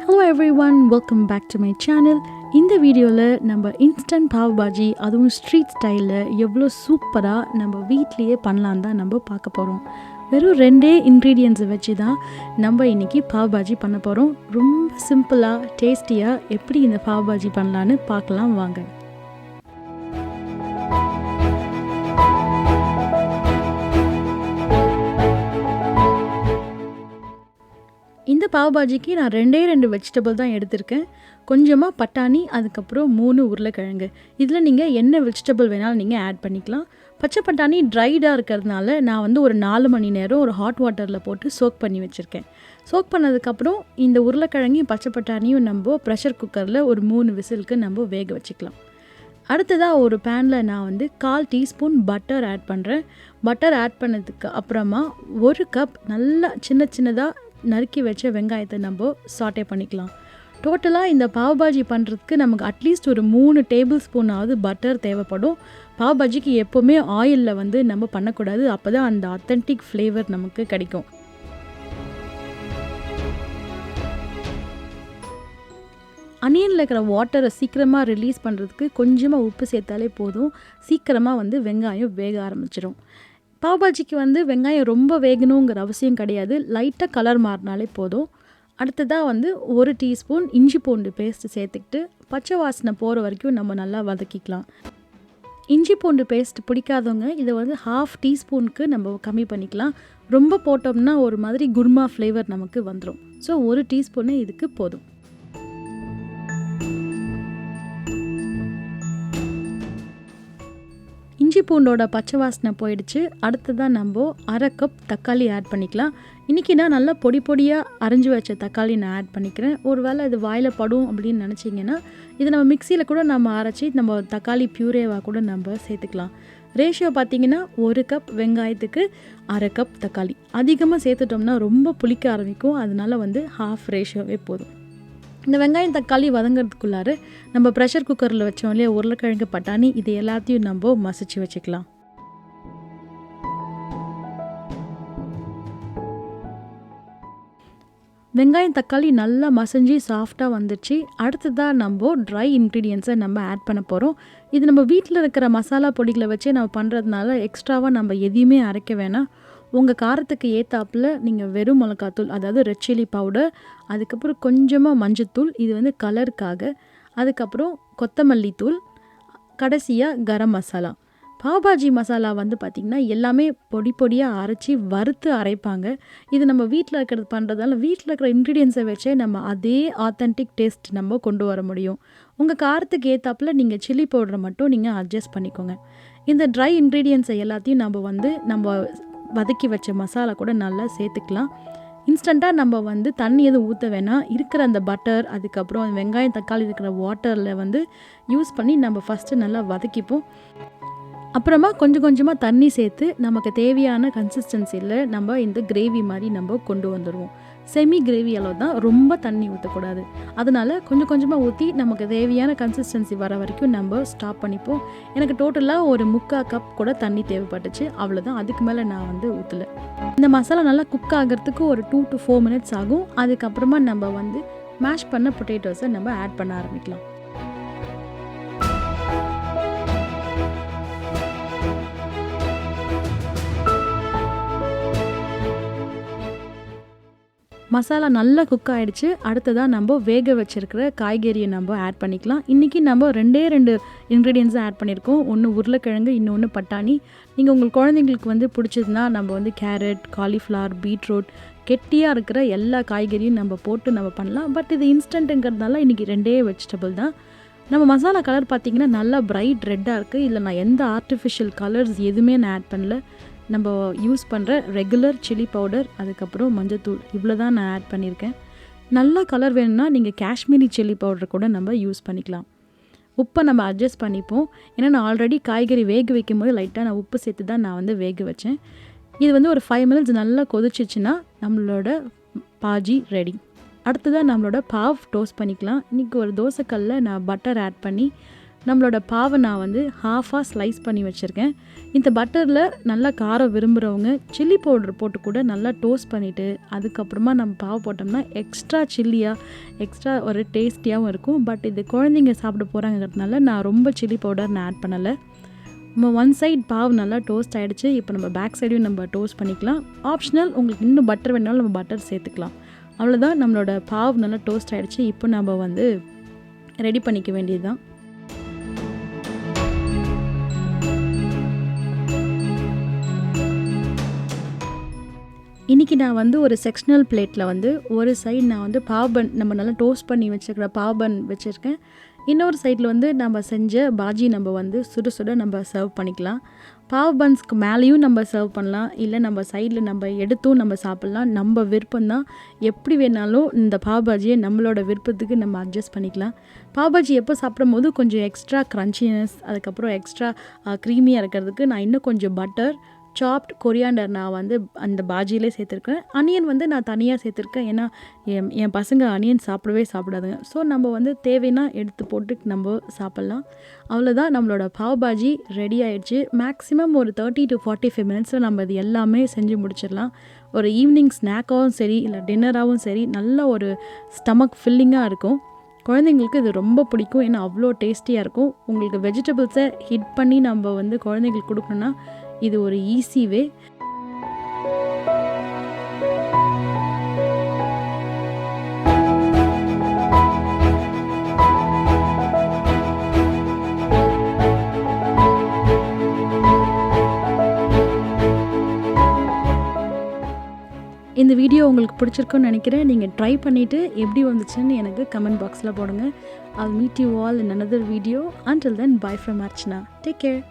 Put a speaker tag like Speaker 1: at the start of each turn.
Speaker 1: Hello everyone, welcome back to my channel. இந்த வீடியோவில் நம்ம இன்ஸ்டன்ட் பாவ் பாஜி அதுவும் ஸ்ட்ரீட் ஸ்டைலில் எவ்வளோ சூப்பராக நம்ம வீட்லேயே பண்ணலாம் தான் நம்ம பார்க்க போகிறோம். வெறும் 2 இன்க்ரீடியன்ஸை வச்சு தான் நம்ம இன்றைக்கி பாவ் பாஜி பண்ண போகிறோம். ரொம்ப சிம்பிளாக டேஸ்டியாக எப்படி இந்த பாவ் பாஜி பண்ணலான்னு பார்க்கலாம் வாங்க. இந்த பாவ் பாஜிக்கு நான் 2 வெஜிடபிள் தான் எடுத்திருக்கேன். கொஞ்சமாக பட்டாணி, அதுக்கப்புறம் 3 உருளைக்கிழங்கு. இதில் நீங்கள் என்ன வெஜிடபிள் வேணாலும் நீங்கள் ஆட் பண்ணிக்கலாம். பச்சை பட்டாணி ட்ரைடாக இருக்கிறதுனால நான் ஒரு 4 மணி நேரம் ஒரு ஹாட் வாட்டரில் போட்டு சோக் பண்ணி வச்சுருக்கேன். சோக் பண்ணதுக்கப்புறம் இந்த உருளைக்கிழங்கையும் பச்சை பட்டாணியும் நம்ம ப்ரெஷர் குக்கரில் ஒரு 3 விசிலுக்கு நம்ம வேக வச்சுக்கலாம். அடுத்ததாக ஒரு பேனில் நான் 1/4 டீஸ்பூன் பட்டர் ஆட் பண்ணுறேன். பட்டர் ஆட் பண்ணதுக்கு அப்புறமா 1 கப் நல்லா சின்னதாக நறுக்கி வச்ச வெங்காயத்தை நம்ம சாட்டே பண்ணிக்கலாம். டோட்டலாக இந்த பாவ் பாஜி பண்ணுறதுக்கு நமக்கு அட்லீஸ்ட் ஒரு 3 டேபிள் ஸ்பூனாவது பட்டர் தேவைப்படும். பாவ் பாஜிக்கு எப்போவுமே ஆயிலில் நம்ம பண்ணக்கூடாது, அப்போ தான் அந்த ஆத்தென்டிக் ஃப்ளேவர் நமக்கு கிடைக்கும். அனியனில் இருக்கிற வாட்டரை சீக்கிரமாக ரிலீஸ் பண்ணுறதுக்கு கொஞ்சமாக உப்பு சேர்த்தாலே போதும். சீக்கிரமாக வெங்காயம் வேக ஆரம்பிச்சிடும். பாவ் பாஜிக்கு வெங்காயம் ரொம்ப வேகணுங்கிற அவசியம் கிடையாது, லைட்டாக கலர் மாறினாலே போதும். அடுத்ததாக 1 டீஸ்பூன் இஞ்சி பூண்டு பேஸ்ட்டு சேர்த்துக்கிட்டு பச்சை வாசனை போகிற வரைக்கும் நம்ம நல்லா வதக்கிக்கலாம். இஞ்சி பூண்டு பேஸ்ட் பிடிக்காதவங்க இதை 1/2 டீஸ்பூனுக்கு நம்ம கம்மி பண்ணிக்கலாம். ரொம்ப போட்டோம்னா ஒரு மாதிரி குருமா ஃப்ளேவர் நமக்கு வந்துடும். ஸோ 1 டீஸ்பூனே இதுக்கு போதும். இஞ்சி பூண்டோட பச்சை வாசனை போயிடுச்சு. அடுத்ததாக நம்ம 1/2 கப் தக்காளி ஆட் பண்ணிக்கலாம். இன்றைக்கி நான் நல்லா பொடியாக அரைஞ்சி வச்ச தக்காளி நான் ஆட் பண்ணிக்கிறேன். ஒரு வேளை இது வாயில் படும் அப்படின்னு நினச்சிங்கன்னா இது நம்ம மிக்சியில் கூட நம்ம அரைச்சி நம்ம தக்காளி பியூரேவாக கூட நம்ம சேர்த்துக்கலாம். ரேஷியோ பார்த்திங்கன்னா 1 கப் வெங்காயத்துக்கு 1/2 கப் தக்காளி. அதிகமாக சேர்த்துட்டோம்னா ரொம்ப புளிக்க ஆரம்பிக்கும், அதனால 1/2 ரேஷியோவே போதும். இந்த வெங்காயம் தக்காளி வதங்கிறதுக்குள்ளார நம்ம ப்ரெஷர் குக்கரில் வச்சோம் இல்லையா உருளைக்கிழங்கு பட்டாணி, இது எல்லாத்தையும் நம்ம மசிச்சு வச்சுக்கலாம். வெங்காயம் தக்காளி நல்லா மசிஞ்சு சாஃப்டாக வந்துடுச்சு. அடுத்ததாக நம்ம ட்ரை இன்க்ரீடியன்ஸை நம்ம ஆட் பண்ண போகிறோம். இது நம்ம வீட்டில் இருக்கிற மசாலா பொடிகளை வச்சே நம்ம பண்ணுறதுனால எக்ஸ்ட்ராவாக நம்ம எதையுமே அரைக்க வேணாம். உங்கள் காரத்துக்கு ஏற்றாப்பில் நீங்கள் வெறும் மிளகாத்தூள், அதாவது ரெட் சில்லி பவுடர், அதுக்கப்புறம் கொஞ்சமாக மஞ்சத்தூள், இது கலருக்காக, அதுக்கப்புறம் கொத்தமல்லி தூள், கடைசியாக கரம் மசாலா. பாவ் பாஜி மசாலா பார்த்திங்கன்னா எல்லாமே பொடியாக அரைச்சி வறுத்து அரைப்பாங்க. இது நம்ம வீட்டில் இருக்கிறது பண்ணுறதால வீட்டில் இருக்கிற இன்க்ரீடியன்ஸை வச்சே நம்ம அதே ஆத்தென்டிக் டேஸ்ட் நம்ம கொண்டு வர முடியும். உங்கள் காரத்துக்கு ஏற்றாப்பில் நீங்கள் சில்லி பவுடரை மட்டும் நீங்கள் அட்ஜஸ்ட் பண்ணிக்கோங்க. இந்த ட்ரை இன்க்ரீடியன்ஸை எல்லாத்தையும் நம்ம வதக்கி வச்ச மசாலா கூட நல்லா சேர்த்துக்கலாம். இன்ஸ்டண்ட்டாக நம்ம தண்ணி எதுவும் ஊற்ற வேணாம். இருக்கிற அந்த பட்டர், அதுக்கப்புறம் வெங்காயம் தக்காளி இருக்கிற வாட்டரில் யூஸ் பண்ணி நம்ம ஃபஸ்ட்டு நல்லா வதக்கிப்போம். அப்புறமா கொஞ்சமாக தண்ணி சேர்த்து நமக்கு தேவையான கன்சிஸ்டன்சியில் நம்ம இந்த கிரேவி மாதிரி நம்ம கொண்டு வந்துடுவோம். செமி கிரேவி அளவு தான், ரொம்ப தண்ணி ஊற்றக்கூடாது. அதனால் கொஞ்சமாக ஊற்றி நமக்கு தேவையான கன்சிஸ்டன்சி வர வரைக்கும் நம்ம ஸ்டாப் பண்ணிப்போம். எனக்கு டோட்டலாக ஒரு 3/4 கப் கூட தண்ணி தேவைப்பட்டுச்சு, அவ்வளோதான். அதுக்கு மேலே நான் ஊற்றலை. இந்த மசாலா நல்லா குக் ஆகிறதுக்கு ஒரு 2 to 4 minutes ஆகும். அதுக்கப்புறமா நம்ம மேஷ் பண்ண பொட்டேட்டோஸை நம்ம ஆட் பண்ண ஆரம்பிக்கலாம். மசாலா நல்லா குக் ஆகிடுச்சு. அடுத்ததாக நம்ம வேக வச்சுருக்கிற காய்கறியை நம்ம ஆட் பண்ணிக்கலாம். இன்றைக்கி நம்ம 2 இன்க்ரீடியன்ஸை ஆட் பண்ணியிருக்கோம். ஒன்று உருளைக்கிழங்கு, இன்னொன்று பட்டாணி. நீங்கள் உங்கள் குழந்தைங்களுக்கு பிடிச்சதுன்னா நம்ம கேரட், காலிஃப்ளவர், பீட்ரூட், கெட்டியாக இருக்கிற எல்லா காய்கறியும் நம்ம போட்டு நம்ம பண்ணலாம். பட் இது இன்ஸ்டன்ட்டுங்கிறதுனால இன்றைக்கி 2 வெஜிடபிள் தான். நம்ம மசாலா கலர் பார்த்திங்கன்னா நல்லா பிரைட் ரெட்டாக இருக்குது. இதில் நான் எந்த ஆர்டிஃபிஷியல் கலர்ஸ் எதுவுமே நான் ஆட் பண்ணல. நம்ம யூஸ் பண்ணுற ரெகுலர் சில்லி பவுடர், அதுக்கப்புறம் மஞ்சத்தூள், இவ்வளோ தான் நான் ஆட் பண்ணியிருக்கேன். நல்ல கலர் வேணும்னா நீங்கள் காஷ்மீரி சில்லி பவுடர் கூட நம்ம யூஸ் பண்ணிக்கலாம். உப்பை நம்ம அட்ஜஸ்ட் பண்ணிப்போம். ஏன்னா நான் ஆல்ரெடி காய்கறி வேக வைக்கும் போது லைட்டாக நான் உப்பு சேர்த்து தான் நான் வேக வச்சேன். இது ஒரு 5 minutes நல்லா கொதிச்சிச்சுன்னா நம்மளோட பாஜி ரெடி. அடுத்ததாக நம்மளோட பாவ் டோஸ்ட் பண்ணிக்கலாம். இன்றைக்கி ஒரு தோசைக்கல்லில் நான் பட்டர் ஆட் பண்ணி நம்மளோட பாவை நான் வந்து ஹாஃபாக ஸ்லைஸ் பண்ணி வச்சுருக்கேன். இந்த பட்டரில் நல்லா காரம் விரும்புகிறவங்க சில்லி பவுடர் போட்டு கூட நல்லா டோஸ்ட் பண்ணிவிட்டு அதுக்கப்புறமா நம்ம பாவை போட்டோம்னா எக்ஸ்ட்ரா சில்லியாக எக்ஸ்ட்ரா ஒரு டேஸ்டியாகவும் இருக்கும். பட் இது குழந்தைங்க சாப்பிட போகிறாங்கிறதுனால நான் ரொம்ப சில்லி பவுடர் நான் ஆட் பண்ணலை. நம்ம ஒன் சைட் பாவு நல்லா டோஸ்ட் ஆகிடுச்சு. இப்போ நம்ம பேக் சைடையும் நம்ம டோஸ்ட் பண்ணிக்கலாம். ஆப்ஷனல், உங்களுக்கு இன்னும் பட்டர் வேணாலும் நம்ம பட்டர் சேர்த்துக்கலாம். அவ்வளோதான், நம்மளோட பாவு நல்லா டோஸ்ட் ஆகிடுச்சு. இப்போ நம்ம வந்து ரெடி பண்ணிக்க வேண்டியது தான். இன்றைக்கி நான் வந்து ஒரு செக்ஷனல் பிளேட்டில் வந்து ஒரு சைடு நான் வந்து பாவ் பன் நம்ம நல்லா டோஸ்ட் பண்ணி வச்சுருக்கிற பாவ் பன் வச்சுருக்கேன். இன்னொரு சைடில் வந்து நம்ம செஞ்ச பாஜி நம்ம வந்து சுட சுட நம்ம சர்வ் பண்ணிக்கலாம். பாவ் பன்ஸ்க்கு மேலேயும் நம்ம சர்வ் பண்ணலாம், இல்லை நம்ம சைடில் நம்ம எடுத்தும் நம்ம சாப்பிட்லாம். நம்ம விருப்பம்தான். எப்படி வேணாலும் இந்த பாவ் பாஜியை நம்மளோட விருப்பத்துக்கு நம்ம அட்ஜஸ்ட் பண்ணிக்கலாம். பாவ் பாஜி எப்போ சாப்பிடும் போது கொஞ்சம் எக்ஸ்ட்ரா க்ரன்ச்சினஸ், அதுக்கப்புறம் எக்ஸ்ட்ரா க்ரீமியாக இருக்கிறதுக்கு நான் இன்னும் கொஞ்சம் பட்டர், சாப்ட் கொரியாண்டர் நான் வந்து அந்த பாஜியிலே சேர்த்துருக்கேன். அனியன் வந்து நான் தனியாக சேர்த்துருக்கேன். ஏன்னா என் பசங்க அனியன் சாப்பிடவே சாப்பிடாதுங்க. ஸோ நம்ம வந்து தேவைன்னா எடுத்து போட்டு நம்ம சாப்பிட்லாம். அவ்வளோதான், நம்மளோட பாவ் பாஜி ரெடி ஆகிடுச்சு. மேக்ஸிமம் ஒரு 30 to 45 மினிட்ஸில் நம்ம இது எல்லாமே செஞ்சு முடிச்சிடலாம். ஒரு ஈவினிங் ஸ்நாக்காகவும் சரி, இல்லை டின்னராகவும் சரி, நல்ல ஒரு ஸ்டமக் ஃபில்லிங்காக இருக்கும். குழந்தைங்களுக்கு இது ரொம்ப பிடிக்கும். ஏன்னா அவ்வளோ டேஸ்டியாக இருக்கும். உங்களுக்கு வெஜிடபிள்ஸை ஹிட் பண்ணி நம்ம வந்து குழந்தைங்களுக்கு கொடுக்கணுன்னா இது ஒரு ஈஸி வே. இந்த வீடியோ உங்களுக்கு பிடிச்சிருக்குன்னு நினைக்கிறேன். நீங்கள் ட்ரை பண்ணிவிட்டு எப்படி வந்துச்சுன்னு எனக்கு கமெண்ட் பாக்ஸில் போடுங்க. I'll meet you all in another video. Until then, bye from Archana. Take care.